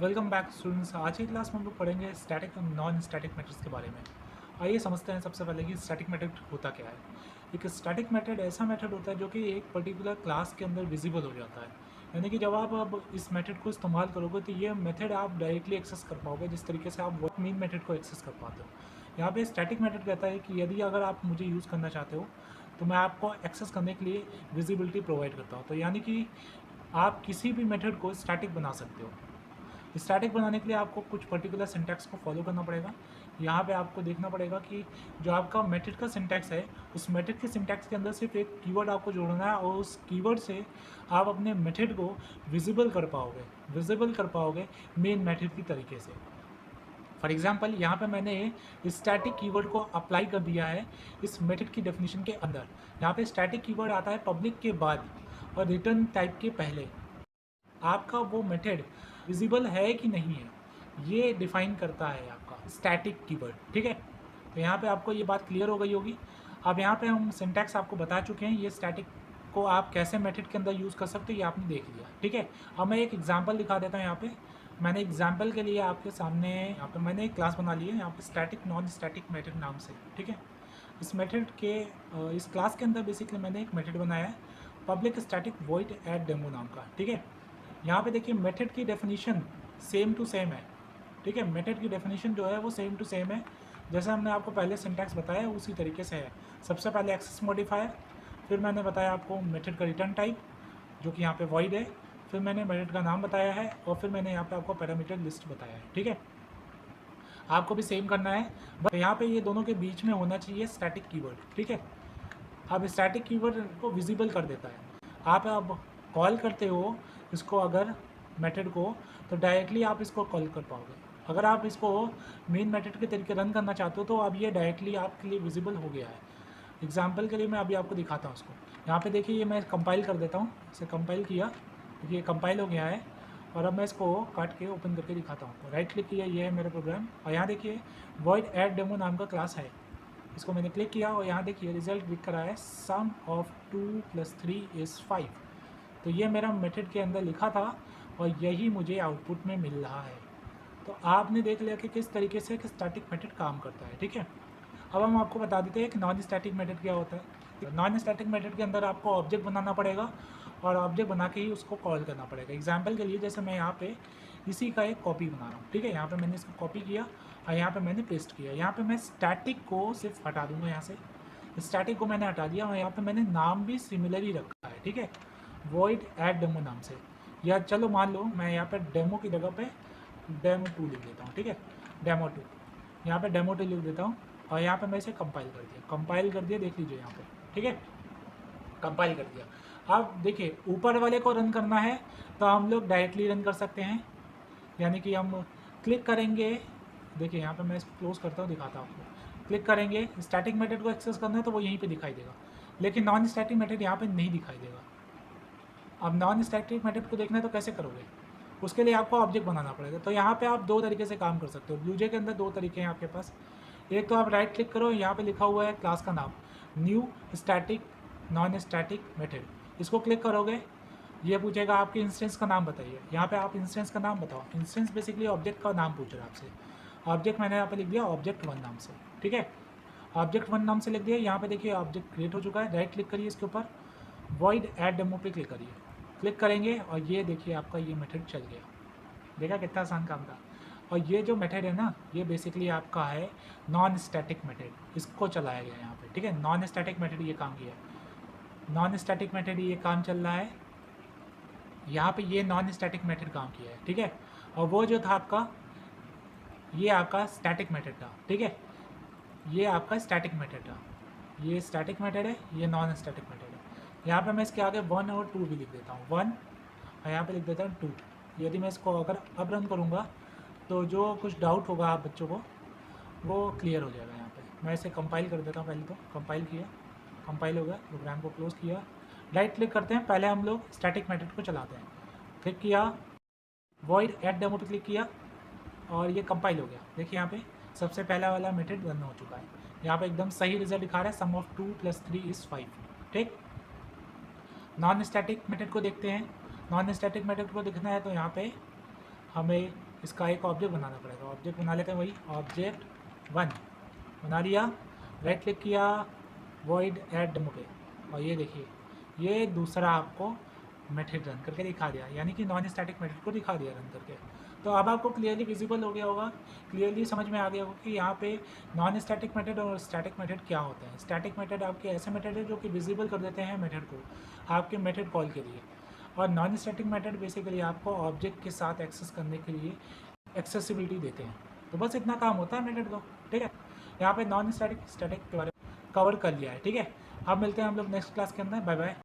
Welcome back students. आज की class में हम लोग पढ़ेंगे स्टैटिक और नॉन स्टैटिक मेथड्स के बारे में। आइए समझते हैं सबसे पहले कि स्टैटिक मेथड होता क्या है। एक स्टैटिक मेथड ऐसा मेथड होता है जो कि एक पर्टिकुलर क्लास के अंदर विजिबल हो जाता है। यानी कि जब आप अब इस मेथड को इस्तेमाल करोगे तो ये मेथड आप डायरेक्टली एक्सेस कर पाओगे, जिस तरीके से आप वर्क मेन मेथड को एक्सेस कर पाते हो। यहाँ पे स्टैटिक मेथड कहता है कि यदि अगर आप मुझे यूज़ करना चाहते हो तो मैं आपको एक्सेस करने के लिए विजिबिलिटी प्रोवाइड करता हूँ। तो यानी कि आप किसी भी मेथड को स्टैटिक बना सकते हो। स्टैटिक बनाने के लिए आपको कुछ पर्टिकुलर सिंटैक्स को फॉलो करना पड़ेगा। यहाँ पे आपको देखना पड़ेगा कि जो आपका मेथड का सिंटैक्स है, उस मेथड के सिंटैक्स के अंदर सिर्फ एक कीवर्ड आपको जोड़ना है और उस कीवर्ड से आप अपने मेथड को विजिबल कर पाओगे मेन मेथड की तरीके से। फॉर एग्जाम्पल यहाँ पे मैंने स्टैटिक कीवर्ड को अप्लाई कर दिया है इस मेथड की डेफिनेशन के अंदर। यहाँ पे स्टैटिक कीवर्ड आता है पब्लिक के बाद और रिटर्न टाइप के पहले। आपका वो मेथड विजिबल है कि नहीं है, ये डिफाइन करता है आपका स्टैटिक कीवर्ड। ठीक है, तो यहाँ पे आपको ये बात क्लियर हो गई होगी। अब यहाँ पे हम सिंटैक्स आपको बता चुके हैं, ये स्टैटिक को आप कैसे मेथड के अंदर यूज़ कर सकते हो ये आपने देख लिया। ठीक है, अब मैं एक एग्जांपल दिखा देता हूँ। यहाँ पे मैंने एग्जांपल के लिए आपके सामने यहाँ पे मैंने एक क्लास बना ली है, यहाँ पे स्टैटिक नॉन स्टैटिक मेथड नाम से। ठीक है, इस मेथड के इस क्लास के अंदर बेसिकली मैंने एक मेथड बनाया है public static void add demo नाम का। ठीक है, यहाँ पे देखिए मेथड की डेफिनेशन सेम टू सेम है। ठीक है, मेथड की डेफिनेशन जो है वो सेम टू सेम है, जैसे हमने आपको पहले सिंटैक्स बताया उसी तरीके से है। सबसे पहले एक्सेस मॉडिफायर, फिर मैंने बताया आपको मेथड का रिटर्न टाइप जो कि यहाँ पे वॉइड है, फिर मैंने मेथड का नाम बताया है और फिर मैंने यहाँ पे आपको पैरामीटर लिस्ट बताया है। ठीक है, आपको भी सेम करना है, बट यहाँ पे ये दोनों के बीच में होना चाहिए स्टैटिक कीवर्ड। ठीक है, अब स्टैटिक कीवर्ड को विजिबल कर देता है। आप अब कॉल करते हो इसको अगर मेथड को, तो डायरेक्टली आप इसको कॉल कर पाओगे। अगर आप इसको मेन मेथड के तरीके रन करना चाहते हो तो अब ये डायरेक्टली आपके लिए विजिबल हो गया है। एग्जाम्पल के लिए मैं अभी आपको दिखाता हूँ उसको। यहाँ पे देखिए, ये मैं कंपाइल कर देता हूँ, इसे कंपाइल किया, ये कंपाइल हो गया है। और अब मैं इसको काट के ओपन करके दिखाता हूँ। राइट क्लिक किया, ये है मेरा प्रोग्राम, और यहाँ देखिए वॉइड एड डेमो नाम का क्लास है। इसको मैंने क्लिक किया और यहाँ देखिए रिजल्ट दिख रहा है सम ऑफ 2 + 3 = 5। तो ये मेरा मेथड के अंदर लिखा था और यही मुझे आउटपुट में मिल रहा है। तो आपने देख लिया कि किस तरीके से एक स्टैटिक मेथड काम करता है। ठीक है, अब हम आपको बता देते हैं कि नॉन स्टैटिक मेथड क्या होता है। नॉन स्टैटिक मेथड के अंदर आपको ऑब्जेक्ट बनाना पड़ेगा और ऑब्जेक्ट बना के ही उसको कॉल करना पड़ेगा। एग्जाम्पल के लिए जैसे मैं यहाँ पे इसी का एक कॉपी बना रहा हूँ। ठीक है, यहाँ पे मैंने इसको कॉपी किया और यहाँ पे मैंने पेस्ट किया। यहाँ पे मैं स्टैटिक को सिर्फ हटा दूँगा, यहाँ से स्टैटिक को मैंने हटा दिया और यहाँ पे मैंने नाम भी सिमिलर ही रखा है। ठीक है, वॉइड एड डेमो नाम से, या चलो मान लो मैं यहाँ पे डेमो की जगह पे डेमो 2 लिख देता हूँ। ठीक है, डेमो 2, यहाँ पे डेमो 2 लिख देता हूँ और यहाँ पे मैं इसे कंपाइल कर दिया, देख लीजिए यहाँ पे। ठीक है, कंपाइल कर दिया। अब देखिए ऊपर वाले को रन करना है तो हम लोग डायरेक्टली रन कर सकते हैं, यानी कि हम क्लिक करेंगे। देखिए यहाँ पे मैं इसको क्लोज करता हूँ, दिखाता हूँ आपको। क्लिक करेंगे, स्टैटिक मेथड को एक्सेस करना है तो वो यहीं पे दिखाई देगा, लेकिन नॉन स्टैटिक मेथड यहाँ पे नहीं दिखाई देगा। अब नॉन स्टैटिक मेथड को देखना है तो कैसे करोगे, उसके लिए आपको ऑब्जेक्ट बनाना पड़ेगा। तो यहाँ पे आप दो तरीके से काम कर सकते हो। ब्लूजे के अंदर दो तरीके हैं आपके पास। एक तो आप राइट क्लिक करो, यहाँ पे लिखा हुआ है क्लास का नाम, new static non static method, इसको क्लिक करोगे, ये पूछेगा आपके इंस्टेंस का नाम बताइए। यहाँ पे आप इंस्टेंस का नाम बताओ। इंस्टेंस बेसिकली ऑब्जेक्ट का नाम पूछ रहा है आपसे। ऑब्जेक्ट मैंने यहाँ पे लिख दिया ऑब्जेक्ट 1 नाम से। ठीक है, ऑब्जेक्ट 1 नाम से लिख दिया। यहाँ पे देखिए ऑब्जेक्ट क्रिएट हो चुका है। राइट क्लिक करिए इसके ऊपर, वॉइड एड डेमो पे क्लिक करिए। क्लिक करेंगे और ये देखिए आपका ये मेथड चल गया। देखा कितना आसान काम था। और ये जो मेथड है ना, ये बेसिकली आपका है नॉन स्टैटिक मेथड, इसको चलाया गया यहाँ पे। ठीक है, नॉन स्टैटिक मेथड ये काम किया है, नॉन स्टैटिक मेथड ये काम चल रहा है यहाँ पे, ये नॉन स्टैटिक मेथड काम किया है। ठीक है, और वो जो था आपका, ये आपका स्टैटिक मेथड था। ठीक है, ये आपका स्टैटिक मेथड था, ये स्टैटिक मेथड है, ये नॉन स्टैटिक मेथड है। यहाँ पे मैं इसके आगे 1 और 2 भी लिख देता हूँ, 1 और यहाँ पे लिख देता हूँ 2। यदि मैं इसको अगर अब रन करूँगा तो जो कुछ डाउट होगा आप बच्चों को वो क्लियर हो जाएगा। यहाँ पे मैं इसे कंपाइल कर देता हूँ। पहले तो कंपाइल किया, कंपाइल हो गया, प्रोग्राम को क्लोज़ किया। राइट क्लिक करते हैं, पहले हम लोग स्टैटिक मेथड को चलाते हैं। क्लिक किया, वॉइड एड डेमो पे क्लिक किया और ये कंपाइल हो गया। देखिए यहाँ पे सबसे पहला वाला मेथड रन हो चुका है। यहाँ पे एकदम सही रिजल्ट दिखा रहा है, सम ऑफ 2 + 3 = 5। ठीक, नॉन स्टैटिक मेथड को देखते हैं। नॉन स्टैटिक मेथड को देखना है तो यहाँ पे हमें इसका एक ऑब्जेक्ट बनाना पड़ेगा। ऑब्जेक्ट बना लेते हैं, वही ऑब्जेक्ट 1 बना लिया, राइट क्लिक किया, वॉइड ऐड डेमो पे, और ये देखिए ये दूसरा आपको मेथड रन करके दिखा दिया, यानी कि नॉन स्टैटिक मेथड को दिखा दिया रन करके। तो अब आपको क्लियरली विजिबल हो गया होगा, क्लियरली समझ में आ गया होगा कि यहाँ पे नॉन स्टैटिक मेथड और स्टैटिक मेथड क्या होते हैं। स्टैटिक मेथड आपके ऐसे मेथड है जो कि विजिबल कर देते हैं मेथड को आपके मेथड कॉल के लिए, और नॉन स्टैटिक मेथड बेसिकली आपको ऑब्जेक्ट के साथ एक्सेस करने के लिए एक्सेसिबिलिटी देते हैं। तो बस इतना काम होता है मेथड का, ठीक है। यहाँ पे नॉन स्टैटिक स्टैटिक के बारे में कवर कर लिया है, ठीक है। अब मिलते हैं हम लोग नेक्स्ट क्लास के अंदर, बाय बाय।